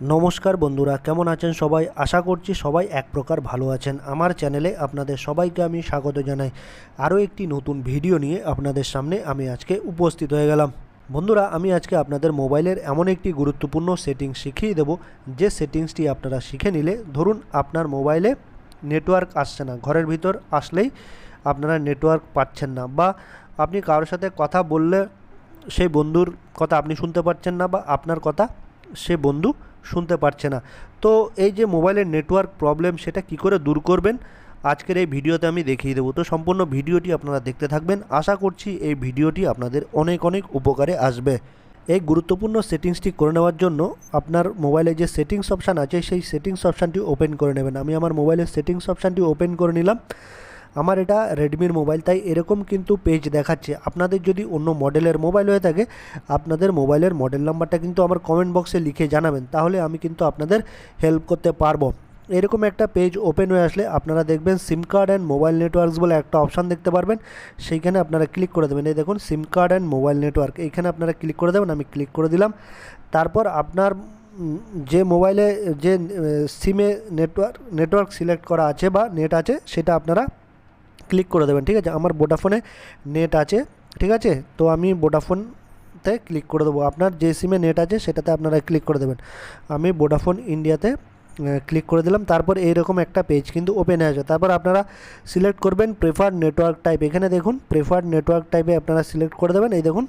নমস্কার বন্ধুরা, কেমন আছেন সবাই? আশা করছি সবাই এক প্রকার ভালো আছেন। আমার চ্যানেলে আপনাদের সবাইকে আমি স্বাগত জানাই। আরও একটি নতুন ভিডিও নিয়ে আপনাদের সামনে আমি আজকে উপস্থিত হয়ে গেলাম। বন্ধুরা, আমি আজকে আপনাদের মোবাইলের এমন একটি গুরুত্বপূর্ণ সেটিংস শিখিয়ে দেব, যে সেটিংসটি আপনারা শিখে নিলে, ধরুন আপনার মোবাইলে নেটওয়ার্ক আসছে না, ঘরের ভিতর আসলেই আপনারা নেটওয়ার্ক পাচ্ছেন না, বা আপনি কারোর সাথে কথা বললে সেই বন্ধুর কথা আপনি শুনতে পাচ্ছেন না, বা আপনার কথা সে বন্ধু শুনতে পারছে না। তো এই যে মোবাইলের নেটওয়ার্ক প্রবলেম, সেটা কি করে দূর করবেন আজকের এই ভিডিওতে আমি দেখিয়ে দেবো। তো সম্পূর্ণ ভিডিওটি আপনারা দেখতে থাকবেন। আশা করছি এই ভিডিওটি আপনাদের অনেক অনেক উপকারে আসবে। এই গুরুত্বপূর্ণ সেটিংসটি করে নেওয়ার জন্য আপনার মোবাইলে যে সেটিংস অপশান আছে, সেই সেটিংস অপশানটি ওপেন করে নেবেন। আমি আমার মোবাইলের সেটিংস অপশানটি ওপেন করে নিলাম। আমার এটা রেডমির মোবাইল, তাই এরকম কিন্তু পেজ দেখাচ্ছে। আপনাদের যদি অন্য মডেলের মোবাইল হয়ে থাকে, আপনাদের মোবাইলের মডেল নাম্বারটা কিন্তু আমার কমেন্ট বক্সে লিখে জানাবেন, তাহলে আমি কিন্তু আপনাদের হেল্প করতে পারবো। এরকম একটা পেজ ওপেন হয়ে আসলে আপনারা দেখবেন সিম কার্ড অ্যান্ড মোবাইল নেটওয়ার্কস বলে একটা অপশান দেখতে পারবেন। সেইখানে আপনারা ক্লিক করে দেবেন। এই দেখুন সিম কার্ড অ্যান্ড মোবাইল নেটওয়ার্ক, এইখানে আপনারা ক্লিক করে দেবেন। আমি ক্লিক করে দিলাম। তারপর আপনার যে মোবাইলে যে সিমে নেটওয়ার্ক সিলেক্ট করা আছে বা নেট আছে, সেটা আপনারা ক্লিক করে দেবেন। ঠিক আছে, আমার ভোডাফোনে নেট আছে। ঠিক আছে, তো আমি ভোডাফোনতে ক্লিক করে দেবো। আপনার যে সিমে নেট আছে সেটাতে আপনারা ক্লিক করে দেবেন। আমি ভোডাফোন ইন্ডিয়াতে ক্লিক করে দিলাম। তারপর এইরকম একটা পেজ কিন্তু ওপেন হয়ে আসবে। তারপর আপনারা সিলেক্ট করবেন প্রেফার্ড নেটওয়ার্ক টাইপ। এখানে দেখুন প্রেফার্ড নেটওয়ার্ক টাইপে আপনারা সিলেক্ট করে দেবেন। এই দেখুন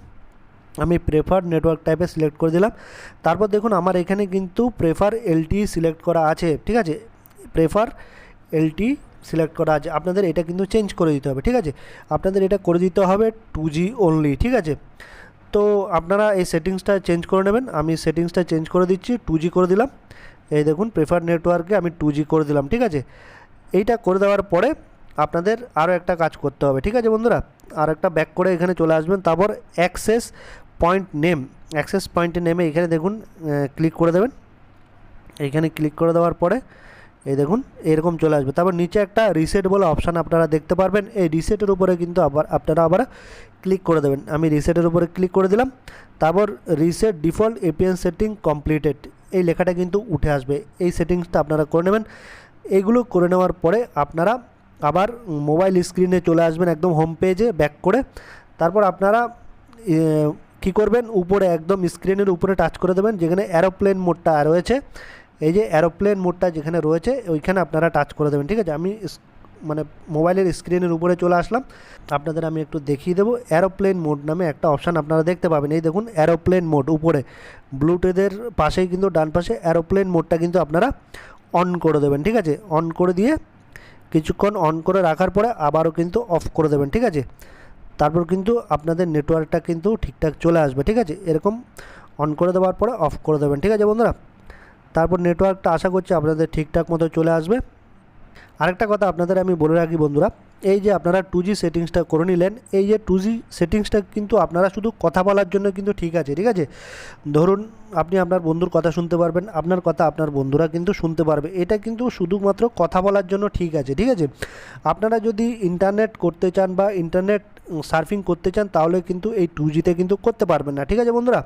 আমি প্রেফার্ড নেটওয়ার্ক টাইপে সিলেক্ট করে দিলাম। তারপর দেখুন আমার এখানে কিন্তু প্রেফার এলটি সিলেক্ট করা আছে। ঠিক আছে, প্রেফার এলটি সিলেক্ট করা আছে। আপনাদের এটা কিন্তু চেঞ্জ করে দিতে হবে। ঠিক আছে, আপনাদের এটা করে দিতে হবে 2G অনলি। ঠিক আছে, তো আপনারা এই সেটিংসটা চেঞ্জ করে নেবেন। আমি সেটিংসটা চেঞ্জ করে দিচ্ছি, 2G করে দিলাম। এই দেখুন প্রেফার নেটওয়ার্কে আমি 2G করে দিলাম। ঠিক আছে, এইটা করে দেওয়ার পরে আপনাদের আরও একটা কাজ করতে হবে। ঠিক আছে বন্ধুরা, আর একটা ব্যাক করে এখানে চলে আসবেন। তারপর অ্যাক্সেস পয়েন্ট নেম, অ্যাক্সেস পয়েন্টে নেমে এখানে দেখুন ক্লিক করে দেবেন। এইখানে ক্লিক করে দেওয়ার পরে এই দেখুন এরকম চলে আসবে। তারপর নিচে একটা রিসেট বলে অপশান আপনারা দেখতে পারবেন। এই রিসেটের উপরে কিন্তু আপনারা আবার ক্লিক করে দেবেন। আমি রিসেটের উপরে ক্লিক করে দিলাম। তারপর reset default APN setting completed, এই লেখাটা কিন্তু উঠে আসবে। এই সেটিংসটা আপনারা করে নেবেন। এইগুলো করে নেওয়ার পরে আপনারা আবার মোবাইল স্ক্রিনে চলে আসবেন, একদম হোম পেজে ব্যাক করে। তারপর আপনারা কী করবেন, উপরে একদম স্ক্রিনের উপরে টাচ করে দেবেন, যেখানে অ্যারোপ্লেন মোডটা রয়েছে। এই যে অ্যারোপ্লেন মোডটা যেখানে রয়েছে ওইখানে আপনারা টাচ করে দেবেন। ঠিক আছে, আমি মানে মোবাইলের স্ক্রিনের উপরে চলে আসলাম। আপনাদের আমি একটু দেখিয়ে দেবো। অ্যারোপ্লেন মোড নামে একটা অপশান আপনারা দেখতে পাবেন। এই দেখুন অ্যারোপ্লেন মোড উপরে ব্লুটুথের পাশেই কিন্তু ডান পাশে অ্যারোপ্লেন মোডটা কিন্তু আপনারা অন করে দেবেন। ঠিক আছে, অন করে দিয়ে কিছুক্ষণ অন করে রাখার পরে আবারও কিন্তু অফ করে দেবেন। ঠিক আছে, তারপর কিন্তু আপনাদের নেটওয়ার্কটা কিন্তু ঠিকঠাক চলে আসবে। ঠিক আছে, এরকম অন করে দেওয়ার পরে অফ করে দেবেন। ঠিক আছে বন্ধুরা, তারপর নেটওয়ার্কটা আশা করছি আপনাদের ঠিকঠাক মতো চলে আসবে। আরেকটা কথা আপনাদের আমি বলে রাখি বন্ধুরা, এই যে আপনারা 2G সেটিংসটা করে নিলেন, এই যে 2G সেটিংসটা কিন্তু আপনারা শুধু কথা বলার জন্য কিন্তু ঠিক আছে। ঠিক আছে, ধরুন আপনি আপনার বন্ধুর কথা শুনতে পারবেন, আপনার কথা আপনার বন্ধুরা কিন্তু শুনতে পারবে। এটা কিন্তু শুধুমাত্র কথা বলার জন্য ঠিক আছে। ঠিক আছে, আপনারা যদি ইন্টারনেট করতে চান বা ইন্টারনেট সার্ফিং করতে চান, তাহলে কিন্তু এই 2Gতে কিন্তু করতে পারবেন না। ঠিক আছে বন্ধুরা,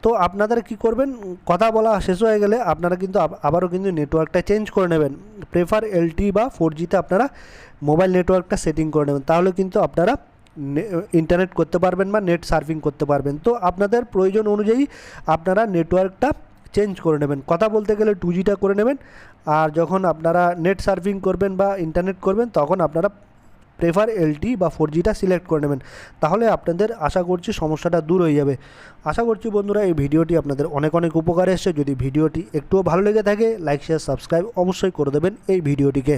তো আপনারা কি করবেন, কথা বলা শেষ হয়ে গেলে আপনারা কিন্তু আবারও কিন্তু নেটওয়ার্কটা চেঞ্জ করে নেবেন। প্রেফার এলটি বা 4Gতে আপনারা মোবাইল নেটওয়ার্কটা সেটিং করে নেবেন, তাহলে কিন্তু আপনারা ইন্টারনেট করতে পারবেন বা নেট সার্ফিং করতে পারবেন। তো আপনাদের প্রয়োজন অনুযায়ী আপনারা নেটওয়ার্কটা চেঞ্জ করে নেবেন। কথা বলতে গেলে 2Gটা করে নেবেন, আর যখন আপনারা নেট সার্ফিং করবেন বা ইন্টারনেট করবেন, তখন আপনারা প্রেফার এলটি বা 4Gটা সিলেক্ট করে নেবেন। তাহলে আপনাদের আশা করছি সমস্যাটা দূর হয়ে যাবে। আশা করছি বন্ধুরা এই ভিডিওটি আপনাদের অনেক অনেক উপকারে এসেছে। যদি ভিডিওটি একটুও ভালো লেগে থাকে, লাইক শেয়ার সাবস্ক্রাইব অবশ্যই করে দেবেন এই ভিডিওটিকে।